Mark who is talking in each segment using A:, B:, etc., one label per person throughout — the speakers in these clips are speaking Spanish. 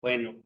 A: Bueno,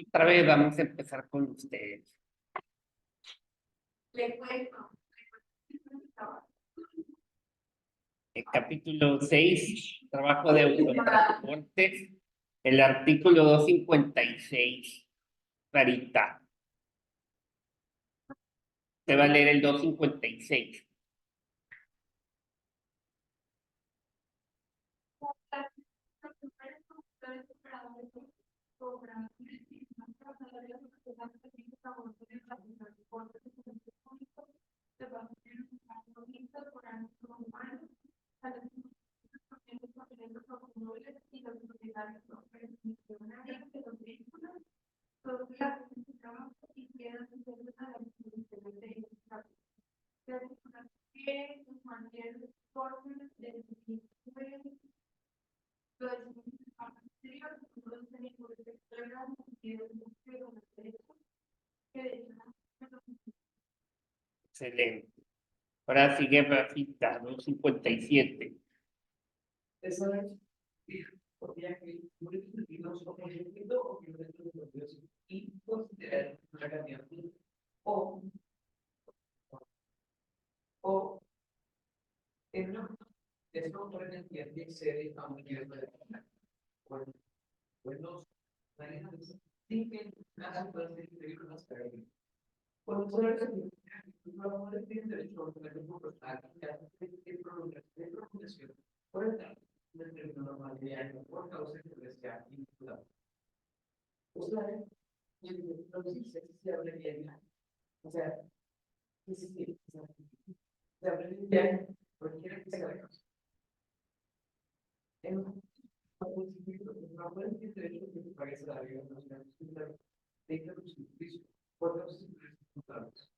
A: otra vez vamos a empezar con ustedes. El capítulo 6, trabajo de autotransporte, el artículo 256. Clarita. Te va a leer el 256. Excelente. Ahora sigue Rafita, 257.
B: Eso es, podría que los objetivos o que los y considerar una cantidad o en una es una energía que excede a un nivel de buenos maneras sin que nada pueda ser inferior a las cargas. Cuando se habla de no tiene derecho a obtener un portal que hace que prolongación por el tanto del término normal de año por causa de que sea vinculado. O sea, no dice si se habla bien, o sea, se habla bien, cualquiera que sea la causa. En un principio, no puede tener derecho a que se pague salario nacional de que los servicios por los resultados.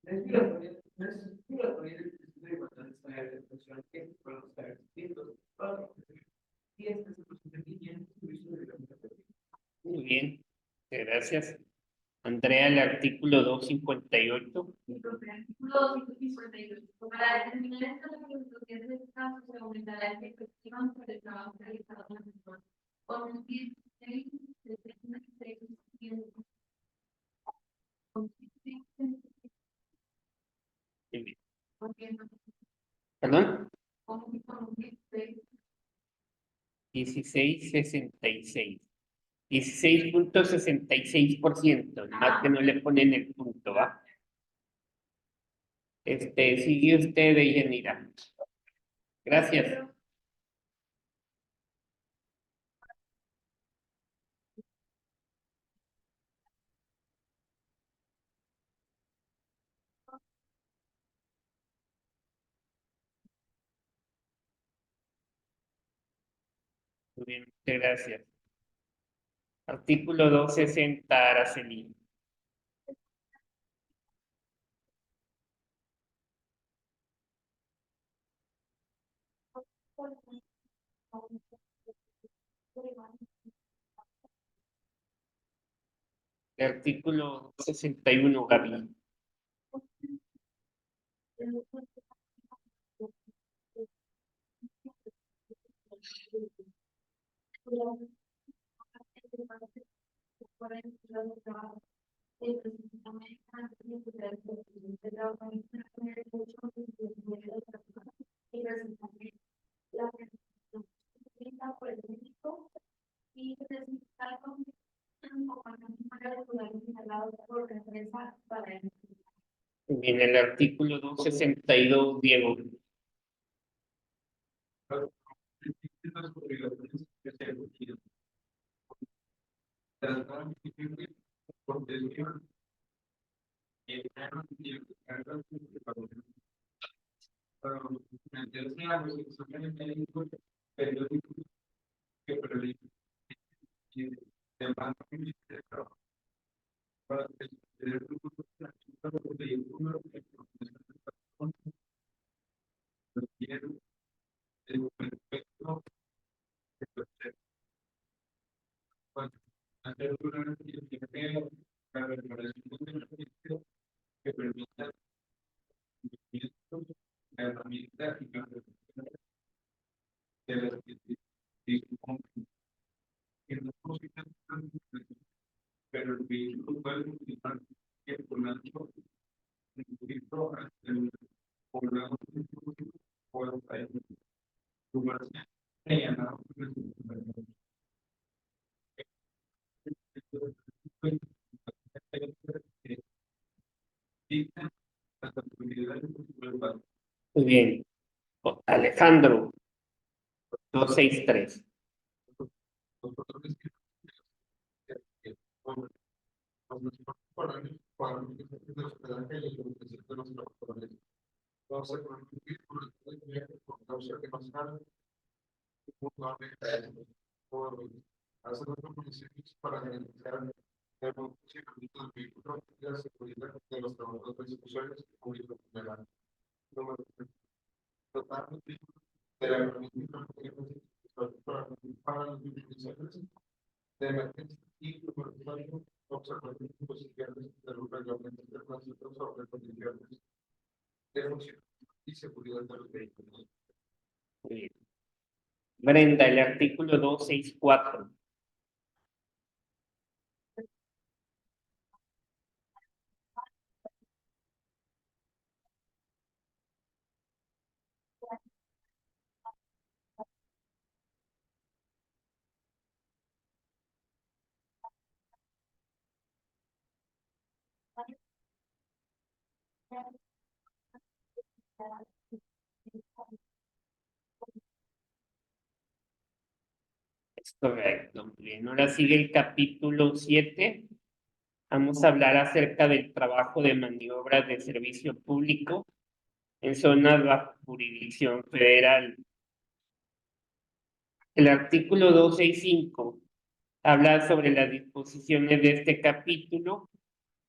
B: Respiratoria del principio de igualdad de salario de función que por los salarios distintos para los y este es el procedimiento en servicio de la
A: Muy bien, gracias. Andrea, el artículo 258.
C: El artículo 258. Para determinar estas regulaciones de este caso, se aumentará el efectivo por el trabajo realizado en la persona. Con un 16 de 36
A: ¿Perdón?
C: con un
A: 1666. 16.66%, más que no le ponen el punto, ¿va? Sigue usted, Deyanira. Gracias. Muy bien, muchas gracias. Artículo 260, Araceli. El artículo 261, Gaby.
C: realizado por la empresa para el.
A: Bien, el artículo 262, Diego.
D: Las obligaciones que se requieren. Tratar de protección y el cargo de para meterse a los exámenes médicos periódicos que prevén demanda de trabajo para tener un vehículo que requiere el perfecto hacer una empleo para la reparación del servicio que permita la herramienta y la de las que no posible, pero el vehículo puede utilizar el volante hasta el poblado o hasta el lugar rellenado.
A: Muy bien. Alejandro, 263.
D: Para garantizar el funcionamiento del vehículo y la seguridad de los trabajadores usuarios públicos general. Totalmente de la herramienta para las utilizaciones de emergencia y observación posiciones de los reglamentos internacionales sobre condiciones de funcionamiento y seguridad de los vehículos.
A: Muy bien. Brenda, el artículo 264. Es correcto. Bien, ahora sigue el capítulo 7. Vamos a hablar acerca del trabajo de maniobras de servicio público en zonas bajo jurisdicción federal. El artículo 265 habla sobre las disposiciones de este capítulo,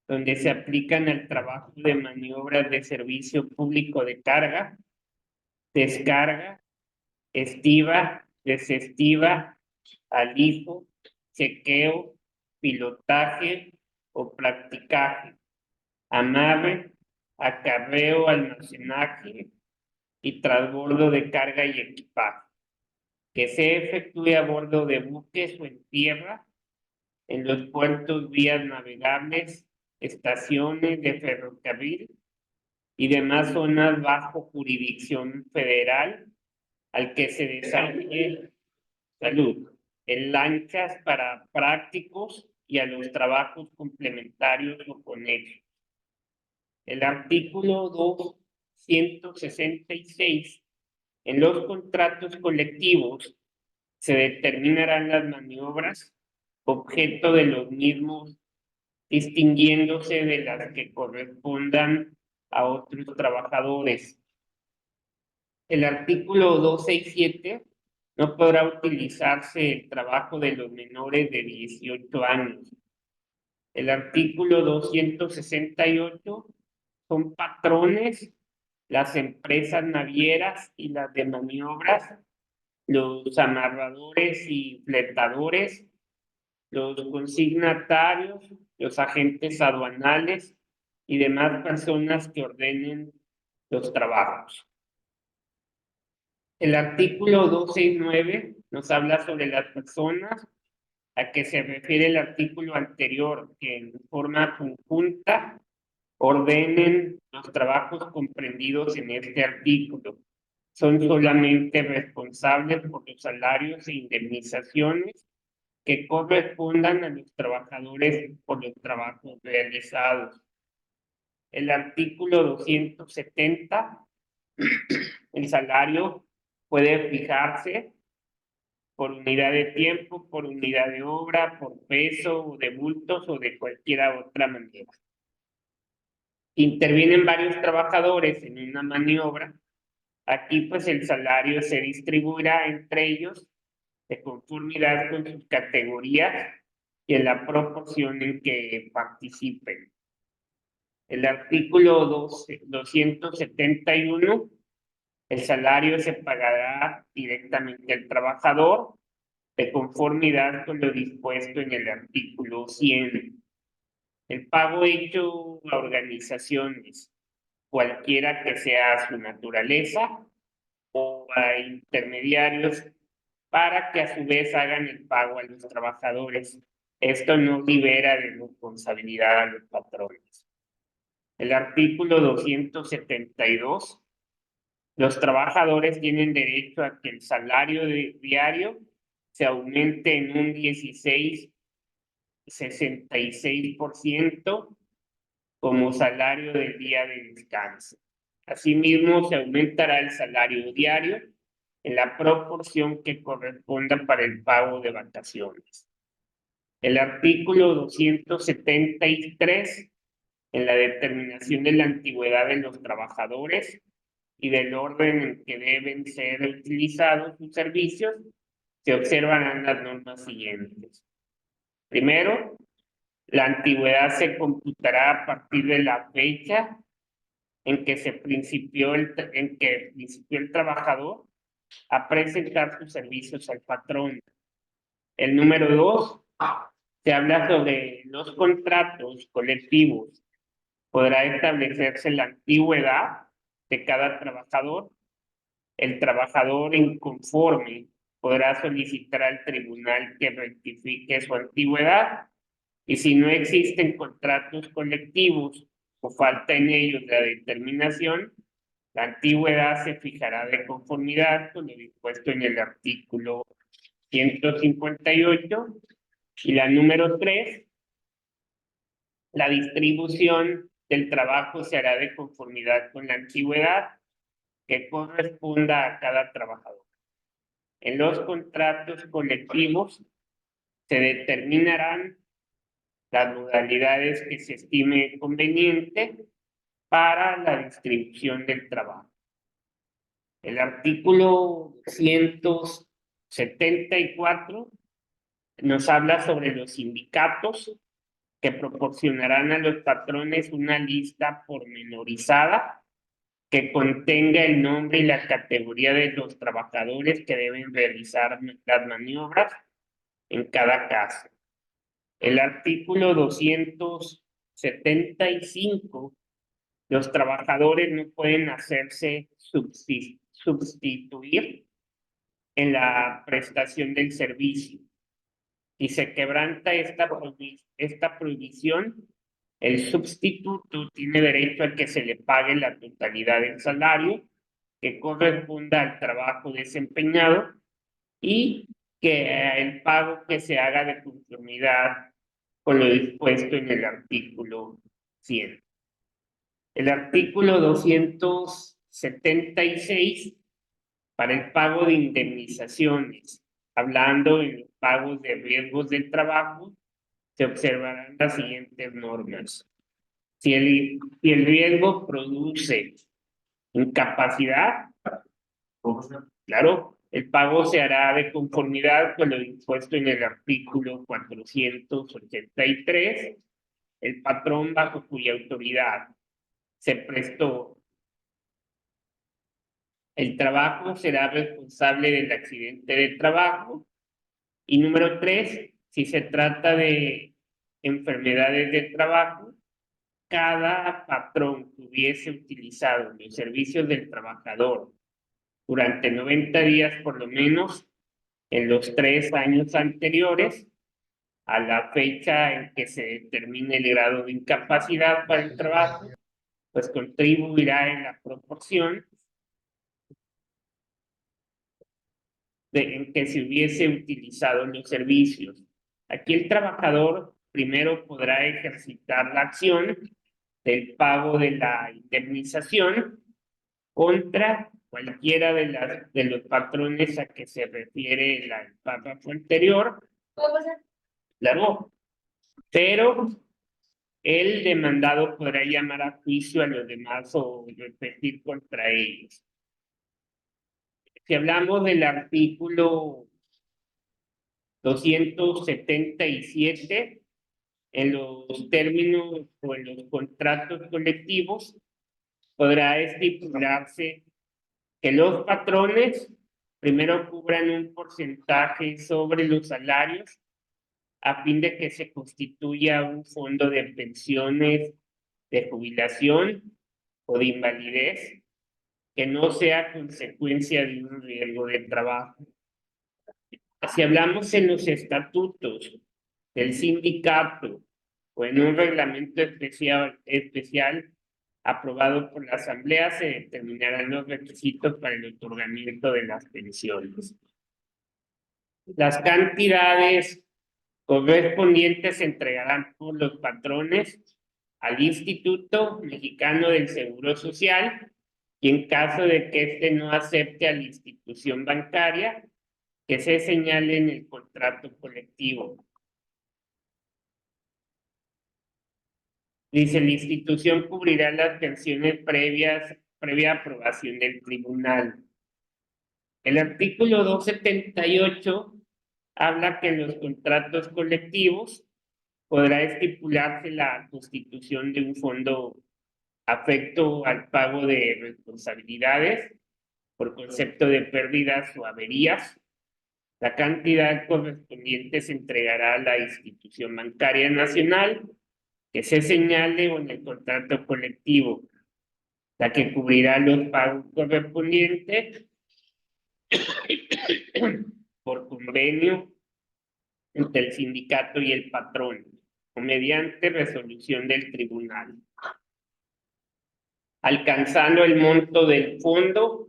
A: donde se aplican al trabajo de maniobras de servicio público de carga, descarga, estiva, desestiva, alijo, chequeo, pilotaje o practicaje, amarre, acarreo, almacenaje y transbordo de carga y equipaje, que se efectúe a bordo de buques o en tierra, en los puertos, vías navegables, estaciones de ferrocarril y demás zonas bajo jurisdicción federal, al que se desarrolle salud, en lanchas para prácticos y a los trabajos complementarios o conexos. El artículo 266. En los contratos colectivos se determinarán las maniobras objeto de los mismos, distinguiéndose de las que correspondan a otros trabajadores. El artículo 267 no podrá utilizarse el trabajo de los menores de 18 años. El artículo 268 son patrones, las empresas navieras y las de maniobras, los amarradores y fletadores, los consignatarios, los agentes aduanales y demás personas que ordenen los trabajos. El artículo 269 nos habla sobre las personas a que se refiere el artículo anterior, que en forma conjunta ordenen los trabajos comprendidos en este artículo. Son solamente responsables por los salarios e indemnizaciones que correspondan a los trabajadores por los trabajos realizados. El artículo 270, el salario puede fijarse por unidad de tiempo, por unidad de obra, por peso o de bultos o de cualquier otra manera. Intervienen varios trabajadores en una maniobra. Aquí pues el salario se distribuirá entre ellos de conformidad con sus categorías y en la proporción en que participen. El artículo 271, el salario se pagará directamente al trabajador de conformidad con lo dispuesto en el artículo 100. El pago hecho a organizaciones, cualquiera que sea su naturaleza, o a intermediarios para que a su vez hagan el pago a los trabajadores. Esto no libera de responsabilidad a los patrones. El artículo 272, los trabajadores tienen derecho a que el salario diario se aumente en un 16,66% como salario del día de descanso. Asimismo, se aumentará el salario diario en la proporción que corresponda para el pago de vacaciones. El artículo 273, en la determinación de la antigüedad de los trabajadores y del orden en que deben ser utilizados sus servicios, se observarán las normas siguientes. Primero, la antigüedad se computará a partir de la fecha en que principió el trabajador a presentar sus servicios al patrón. El número 2, se habla sobre los contratos colectivos. Podrá establecerse la antigüedad de cada trabajador. El trabajador inconforme podrá solicitar al tribunal que rectifique su antigüedad, y si no existen contratos colectivos o falta en ellos la determinación, la antigüedad se fijará de conformidad con lo dispuesto en el artículo 158. Y la número 3, la distribución del trabajo se hará de conformidad con la antigüedad que corresponda a cada trabajador. En los contratos colectivos se determinarán las modalidades que se estime conveniente para la distribución del trabajo. El artículo 174 nos habla sobre los sindicatos que proporcionarán a los patrones una lista pormenorizada que contenga el nombre y la categoría de los trabajadores que deben realizar las maniobras en cada caso. El artículo 275, los trabajadores no pueden hacerse sustituir en la prestación del servicio. Si se quebranta esta prohibición, el sustituto tiene derecho a que se le pague la totalidad del salario que corresponda al trabajo desempeñado y que el pago que se haga de conformidad con lo dispuesto en el artículo 100. El artículo 276, para el pago de indemnizaciones, hablando en los pagos de riesgos del trabajo, se observarán las siguientes normas. Si el riesgo produce incapacidad, claro, el pago se hará de conformidad con lo dispuesto en el artículo 483. El patrón bajo cuya autoridad se prestó el trabajo será responsable del accidente de trabajo. Y número 3, si se trata de enfermedades del trabajo, cada patrón que hubiese utilizado los servicios del trabajador durante 90 días por lo menos en los 3 años anteriores a la fecha en que se determine el grado de incapacidad para el trabajo, pues contribuirá en la proporción en que se hubiese utilizado los servicios Aquí el trabajador primero podrá ejercitar la acción del pago de la indemnización contra cualquiera de los patrones a que se refiere el párrafo anterior, claro, pero el demandado podrá llamar a juicio a los demás o repetir contra ellos. Si hablamos del artículo 277, en los términos o en los contratos colectivos, podrá estipularse que los patrones primero cubran un porcentaje sobre los salarios a fin de que se constituya un fondo de pensiones, de jubilación o de invalidez que no sea consecuencia de un riesgo de trabajo. Si hablamos en los estatutos del sindicato o en un reglamento especial aprobado por la Asamblea, se determinarán los requisitos para el otorgamiento de las pensiones. Las cantidades correspondientes se entregarán por los patrones al Instituto Mexicano del Seguro Social y en caso de que éste no acepte a la institución bancaria, que se señale en el contrato colectivo. Dice, la institución cubrirá las pensiones previa aprobación del tribunal. El artículo 278 habla que en los contratos colectivos podrá estipularse la constitución de un fondo afecto al pago de responsabilidades por concepto de pérdidas o averías. La cantidad correspondiente se entregará a la institución bancaria nacional que se señale o en el contrato colectivo, la que cubrirá los pagos correspondientes por convenio entre el sindicato y el patrón, o mediante resolución del tribunal. Alcanzando el monto del fondo,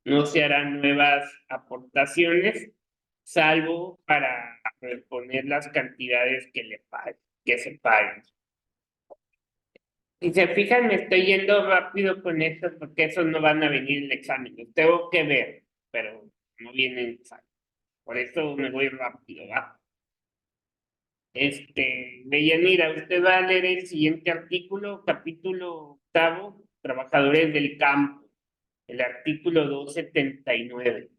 A: no se harán nuevas aportaciones, salvo para reponer las cantidades que se paguen. Si se fijan, me estoy yendo rápido con esto porque esos no van a venir en el examen. Los tengo que ver, pero no vienen en el examen. Por eso me voy rápido, ¿va? Deyanira, usted va a leer el siguiente artículo, capítulo 8, trabajadores del campo, el artículo 279.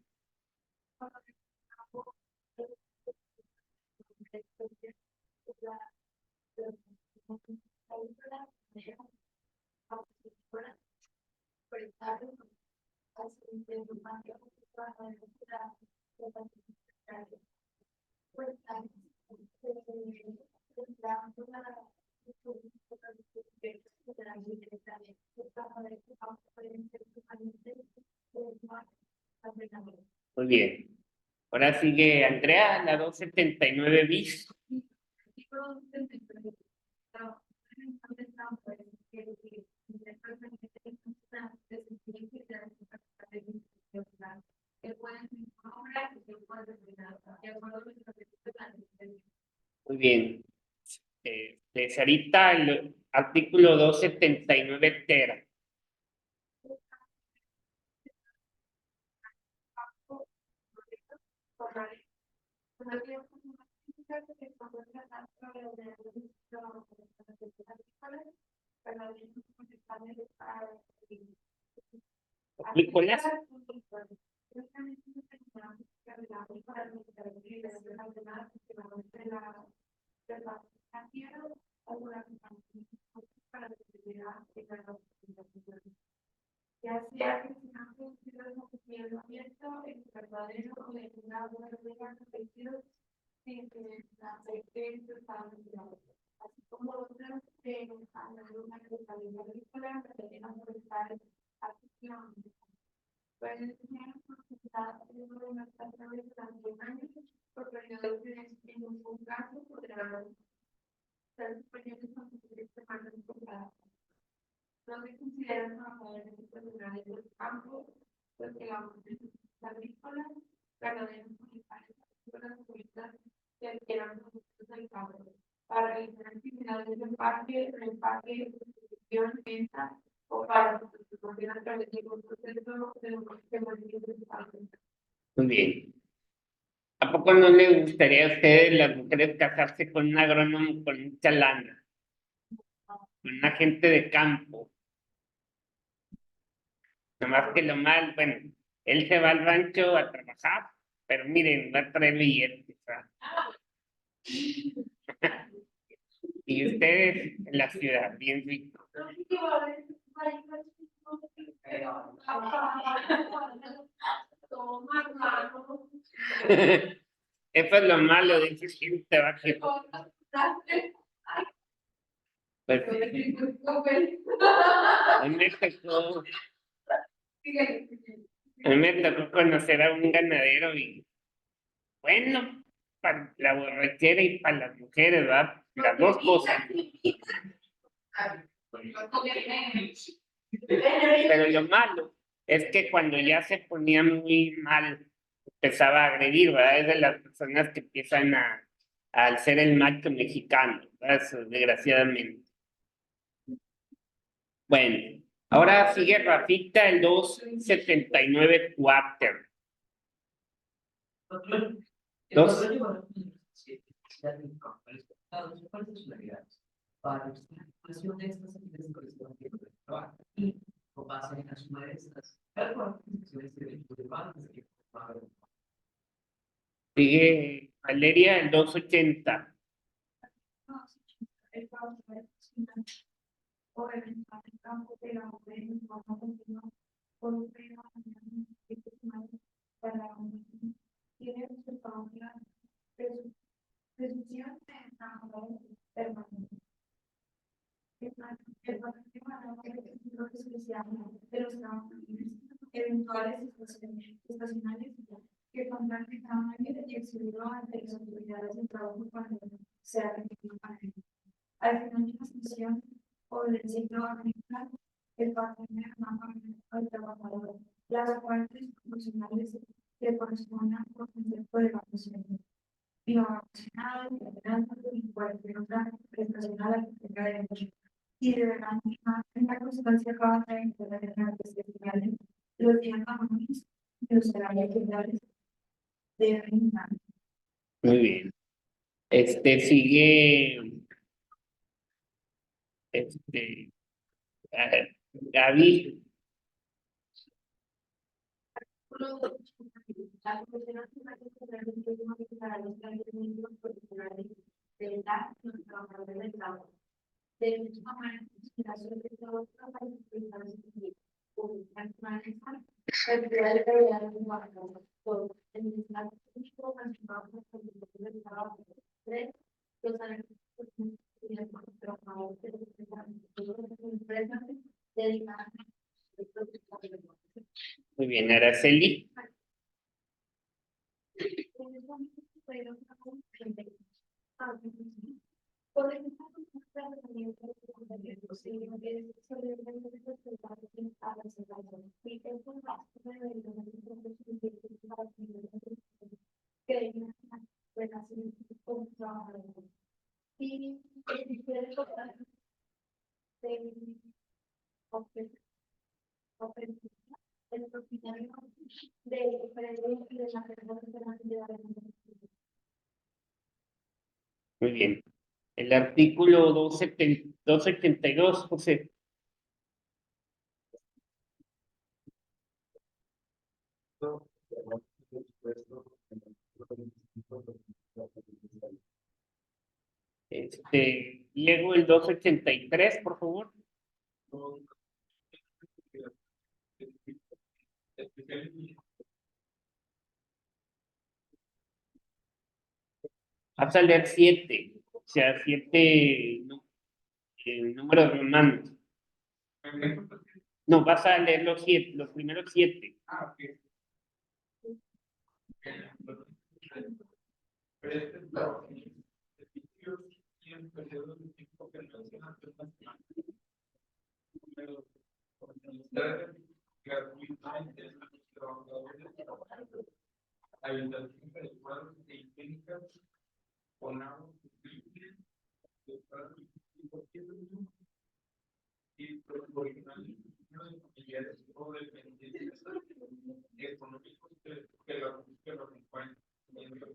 A: Muy bien. Ahora sigue Andrea, la 279 bis. Muy bien. Sarita, el artículo 279 tera. ¿Nicolás?
C: Ya sea que se han producido el funcionamiento, el verdadero o de una buena afección sin que la afección así como otras que han dado una responsabilidad agrícola que tengan por estar afección. Pueden tener necesidad de una tasa de durante un año por periodos de en ningún caso podrán ser superiores a sus semanas temporadas. No se consideran trabajadores profesionales del campo, porque la producción agrícola, ganaderos municipales, agrícolas públicas que adquieran productos realizar actividades de empaque, reempaque, distribución, venta o para su participación a través de un proceso de movimiento.
A: Muy bien. ¿A poco no les gustaría a ustedes, las mujeres, casarse con un agrónomo con mucha lana? Con un agente de campo. Nomás que lo mal, bueno, él se va al rancho a trabajar, pero miren, va a traer billetes. Y ustedes en la ciudad, bien ricos. Eso es lo malo de que siempre va a quedar. Pues, a mí me tocó conocer a un ganadero y bueno, para la borrachera y para las mujeres, ¿verdad? Las dos cosas. Pero lo malo es que cuando ya se ponía muy mal, empezaba a agredir, ¿verdad? Es de las personas que empiezan a hacer el macho mexicano, ¿verdad? Eso, desgraciadamente. Bueno, ahora sigue Rafita el 279 Quarter. Dos.
B: Para la información de estas actividades que trabajan y con base en la suma de estas,
A: Sigue Valeria el 280.
C: Por el campo de la mujer, vamos a continuar con un tema para la mujer. Tiene su propia presunción de enamoramiento permanente. El patrimonio de los eventuales estacionales que contraten cada año y exhibirlo ante las autoridades de trabajo cuando sea requerido para ello. Al final de la sesión o del ciclo ambiental, el patrimonio al trabajador, las partes profesionales que correspondan por concepto de evaluación. Y lo vacacional, y cualquier otra prestación a la que tenga derecho. Y deberán fijar en la constancia cada 30 de las especiales los días laborales y los horarios generales de renta.
A: Muy bien. Sigue Gaby.
C: La profesional para los tratamientos profesionales de la trabajadores del trabajo. De misma manera, la solicitud para
A: Muy bien, Araceli.
C: el propietario de la persona.
A: Muy bien. El artículo 282, José. Luego el 283, por favor. Vas a leer 7, o sea, 7 números romanos. No, vas a leer los 7, los primeros 7.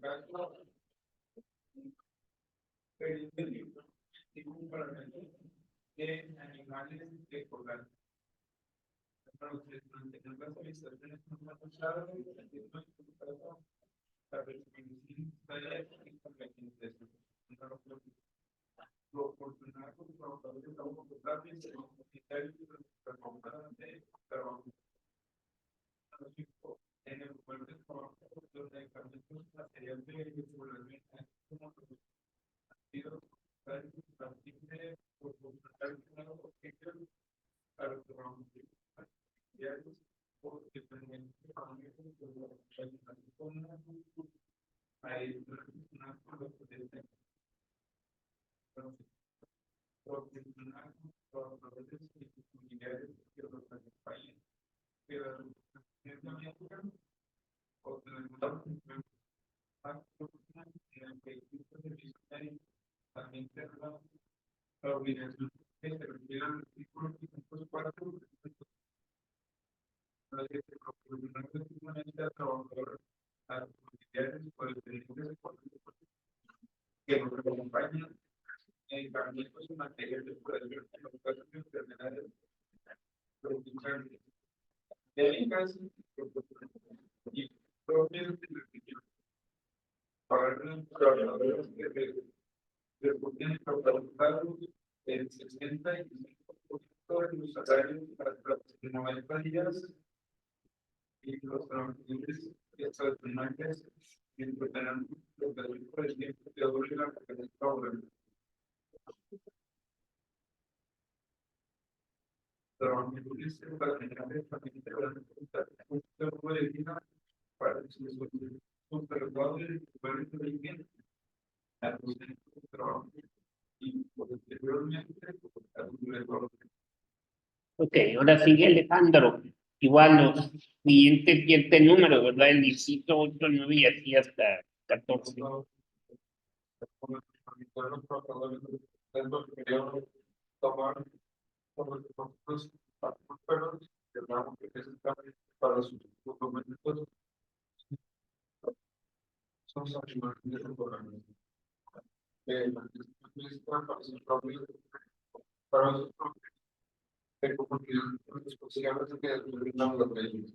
D: caso del libro, tiene un parámetro de animales de colgar. Para ustedes mantener las avistaciones no más usadas, la restringir y convertirse proporcionar con los trabajadores de trabajo potable y comunitarios de trabajo. En el lugar de trabajo, los medicamentos materiales de regularmente como sido partir proporcionar una objeción para los trabajos diarios o dependientes de la hay una proporcionar trabajadores y familiares que los acompañen, que la o también la obligación que se refiere al artículo 504 la que se proporciona efectivamente a trabajadores, a los familiares o dependientes que los acompañan en medicamentos y materiales de curación en los casos de enfermedades preocupantes, médicas y propias de la región. Para los trabajadores que reporten capacitados el 65% de los salarios para los 90 días y los trabajadores extraordinarios interpretarán los derechos por el tiempo de doble la capacidad laboral. Trabajadores para generar también te van a contar un tiempo de vida para sus observadores de bien a los centros de trabajo y posteriormente a los directores.
A: Ok, ahora sigue Alejandro. Igual los siguientes 7 números, ¿verdad? El 18, 8, 9 y así hasta 14.
D: Los trabajadores querían tomar los perros que hablamos que necesitan para sus documentos. Son animales de temporada. Para sus propios de comunidad sociales que determinan los leyes.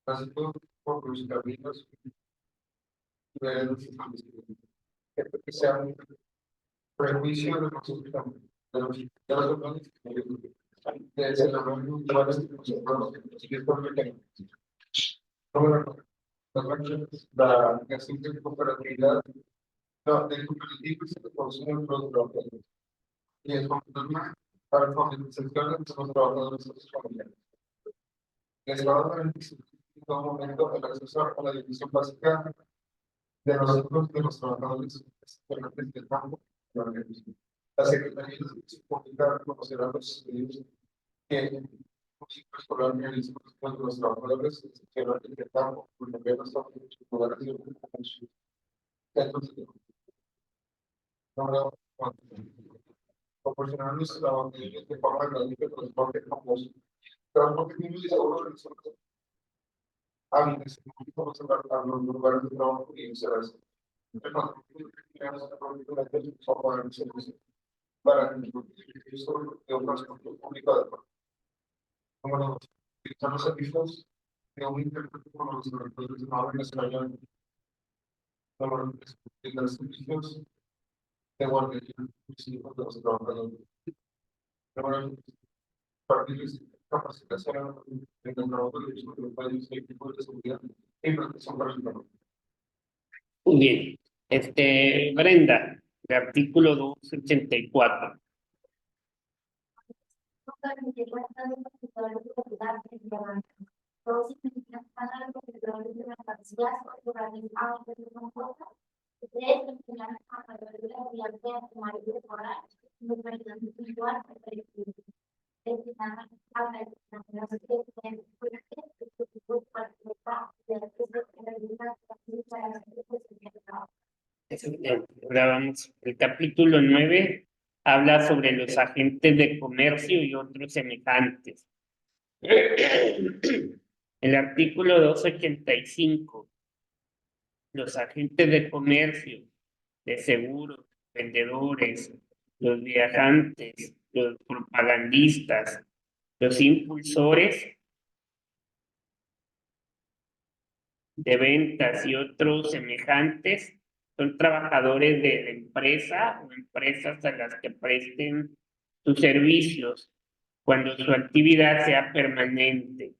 D: Casi todo por los caminos de los que sea un prejuicio de los de la gestión de cooperatividad del cooperativo y se produce el producto y es normal para el sector de los trabajadores familiares. Les va a dar en todo momento el acceso a la división básica de los centros de los trabajadores del campo. La Secretaría de Pública reconocerá los estudios que el ciclo escolar realiza con los trabajadores del campo, porque apenas son lugares de centros de proporcionar los trabajadores de forma gratuita de transporte famoso. Transporte público y seguro de los hábiles, a los lugares de trabajo y viceversa. Para el uso de un transporte público como utilizar los servicios de un intérprete como los trabajadores de Madrid en español, los servicios de guardia de los trabajadores. Partidos capacitación en el trabajo de los países y equipos de seguridad y protección para el trabajo.
A: Muy bien. Brenda, el artículo 284. Ahora vamos, el capítulo 9 habla sobre los agentes de comercio y otros semejantes. El artículo 285 los agentes de comercio, de seguros, vendedores, los viajantes, los propagandistas, los impulsores de ventas y otros semejantes son trabajadores de la empresa o empresas a las que presten sus servicios cuando su actividad sea permanente,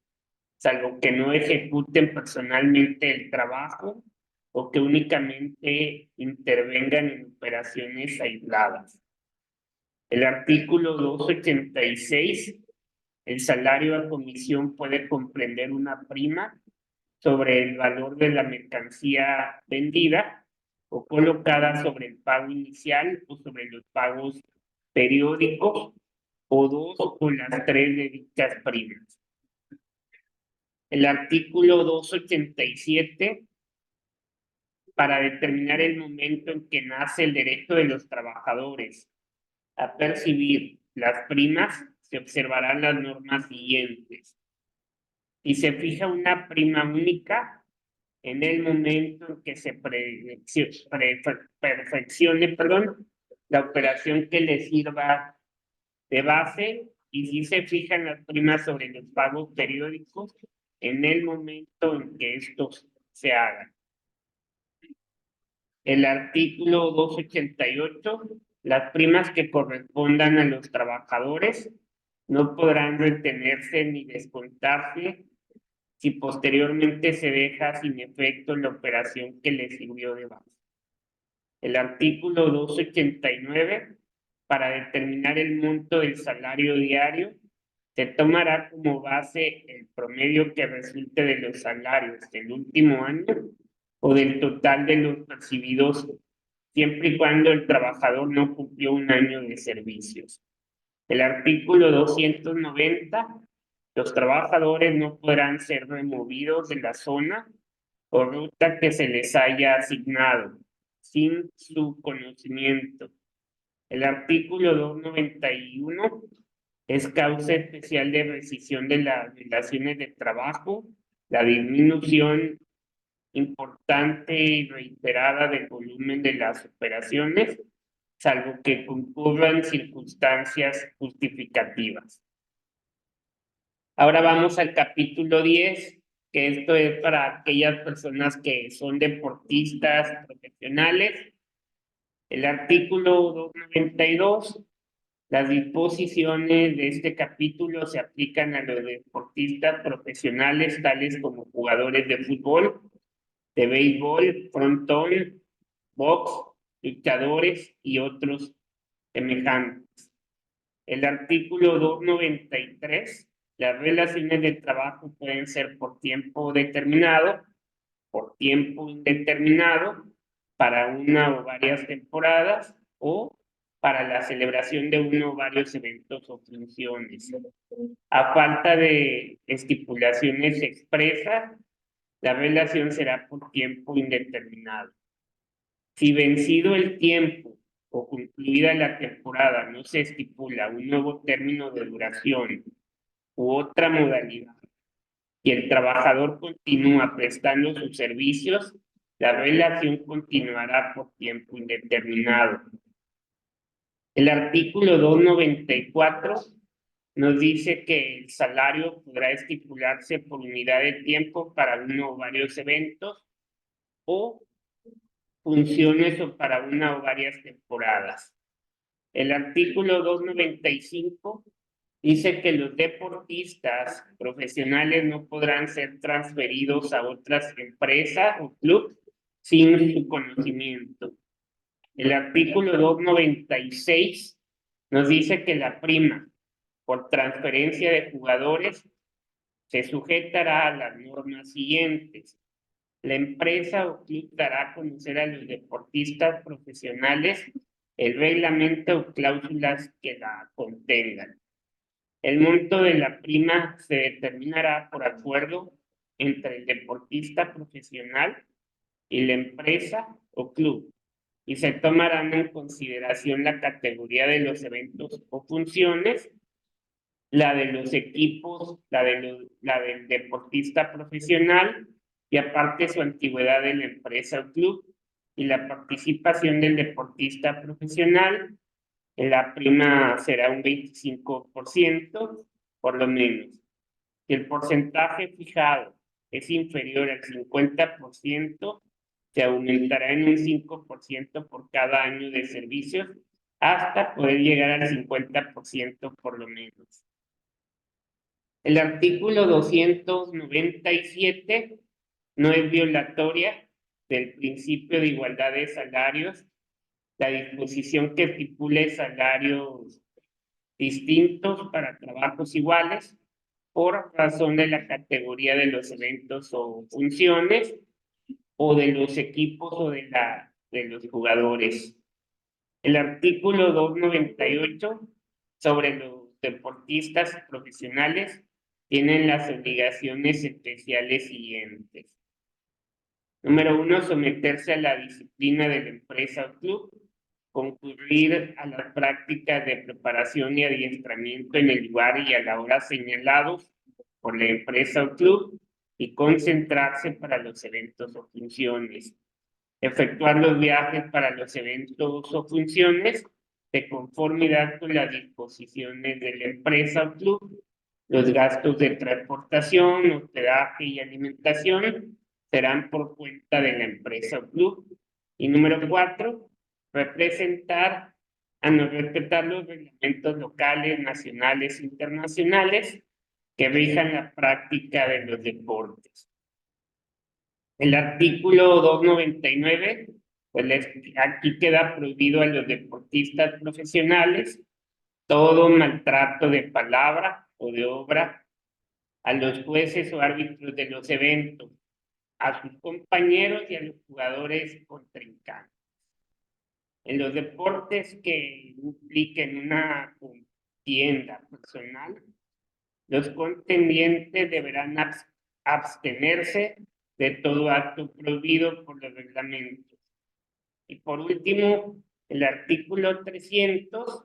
A: salvo que no ejecuten personalmente el trabajo o que únicamente intervengan en operaciones aisladas. El artículo 286, el salario a comisión puede comprender una prima sobre el valor de la mercancía vendida o colocada sobre el pago inicial o sobre los pagos periódicos o dos o las tres de dichas primas. El artículo 287, para determinar el momento en que nace el derecho de los trabajadores a percibir las primas, se observarán las normas siguientes. Si se fija una prima única, en el momento en que se perfeccione, la operación que le sirva de base, y si se fijan las primas sobre los pagos periódicos, en el momento en que estos se hagan. El artículo 288, las primas que correspondan a los trabajadores no podrán retenerse ni descontarse si posteriormente se deja sin efecto la operación que le sirvió de base. El artículo 289, para determinar el monto del salario diario, se tomará como base el promedio que resulte de los salarios del último año o del total de los percibidos, siempre y cuando el trabajador no cumplió un año de servicios. El artículo 290, los trabajadores no podrán ser removidos de la zona o ruta que se les haya asignado sin su conocimiento. El artículo 291 es causa especial de rescisión de las relaciones de trabajo, la disminución importante y reiterada del volumen de las operaciones, salvo que concurran circunstancias justificativas. Ahora vamos al capítulo 10, que esto es para aquellas personas que son deportistas profesionales. El artículo 292, las disposiciones de este capítulo se aplican a los deportistas profesionales, tales como jugadores de fútbol, de béisbol, frontón, box, luchadores y otros semejantes. El artículo 293, las relaciones de trabajo pueden ser por tiempo determinado, por tiempo indeterminado, para una o varias temporadas o para la celebración de uno o varios eventos o funciones. A falta de estipulaciones expresas, la relación será por tiempo indeterminado. Si vencido el tiempo o concluida la temporada no se estipula un nuevo término de duración u otra modalidad y el trabajador continúa prestando sus servicios, la relación continuará por tiempo indeterminado. El artículo 294 nos dice que el salario podrá estipularse por unidad de tiempo para uno o varios eventos o funciones o para una o varias temporadas. El artículo 295 dice que los deportistas profesionales no podrán ser transferidos a otras empresas o clubes sin su conocimiento. El artículo 296 nos dice que la prima por transferencia de jugadores se sujetará a las normas siguientes. La empresa o club dará a conocer a los deportistas profesionales el reglamento o cláusulas que la contengan. El monto de la prima se determinará por acuerdo entre el deportista profesional y la empresa o club, y se tomarán en consideración la categoría de los eventos o funciones, la de los equipos, la del deportista profesional y aparte su antigüedad en la empresa o club y la participación del deportista profesional. La prima será un 25%, por lo menos. Si el porcentaje fijado es inferior al 50%, se aumentará en un 5% por cada año de servicios, hasta poder llegar al 50% por lo menos. El artículo 297 no es violatoria del principio de igualdad de salarios. La disposición que estipule salarios distintos para trabajos iguales por razón de la categoría de los eventos o funciones o de los equipos o de los jugadores. El artículo 298 sobre los deportistas profesionales tienen las obligaciones especiales siguientes. Número 1, someterse a la disciplina de la empresa o club, concurrir a las prácticas de preparación y adiestramiento en el lugar y a la hora señalados por la empresa o club y concentrarse para los eventos o funciones. Efectuar los viajes para los eventos o funciones de conformidad con las disposiciones de la empresa o club. Los gastos de transportación, hospedaje y alimentación serán por cuenta de la empresa o club. Y número 4, respetar los reglamentos locales, nacionales e internacionales que rijan la práctica de los deportes. El artículo 299, pues aquí queda prohibido a los deportistas profesionales todo maltrato de palabra o de obra a los jueces o árbitros de los eventos, a sus compañeros y a los jugadores contrincantes. En los deportes que impliquen una contienda personal, los contendientes deberán abstenerse de todo acto prohibido por los reglamentos. Y por último, el artículo 300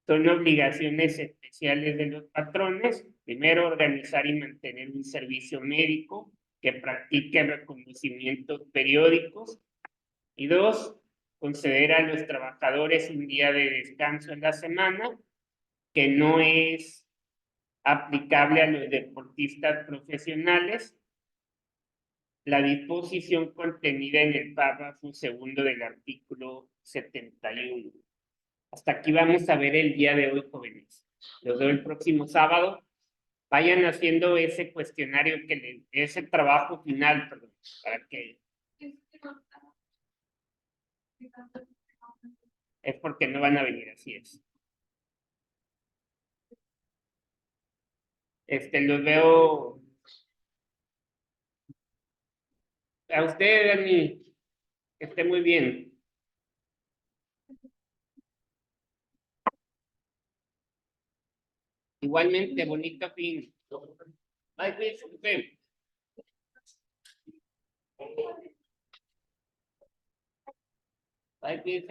A: son obligaciones especiales de los patrones. Primero, organizar y mantener un servicio médico que practique reconocimientos periódicos. Y 2, conceder a los trabajadores un día de descanso en la semana, que no es aplicable a los deportistas profesionales. La disposición contenida en el párrafo segundo del artículo 71. Hasta aquí vamos a ver el día de hoy, jóvenes. Los veo el próximo sábado. Vayan haciendo ese cuestionario, ese trabajo final, perdón, para que es porque no van a venir, así es. Los veo a usted, Dani, que esté muy bien. Igualmente, bonito fin. Bye, please. Okay. Bye, please.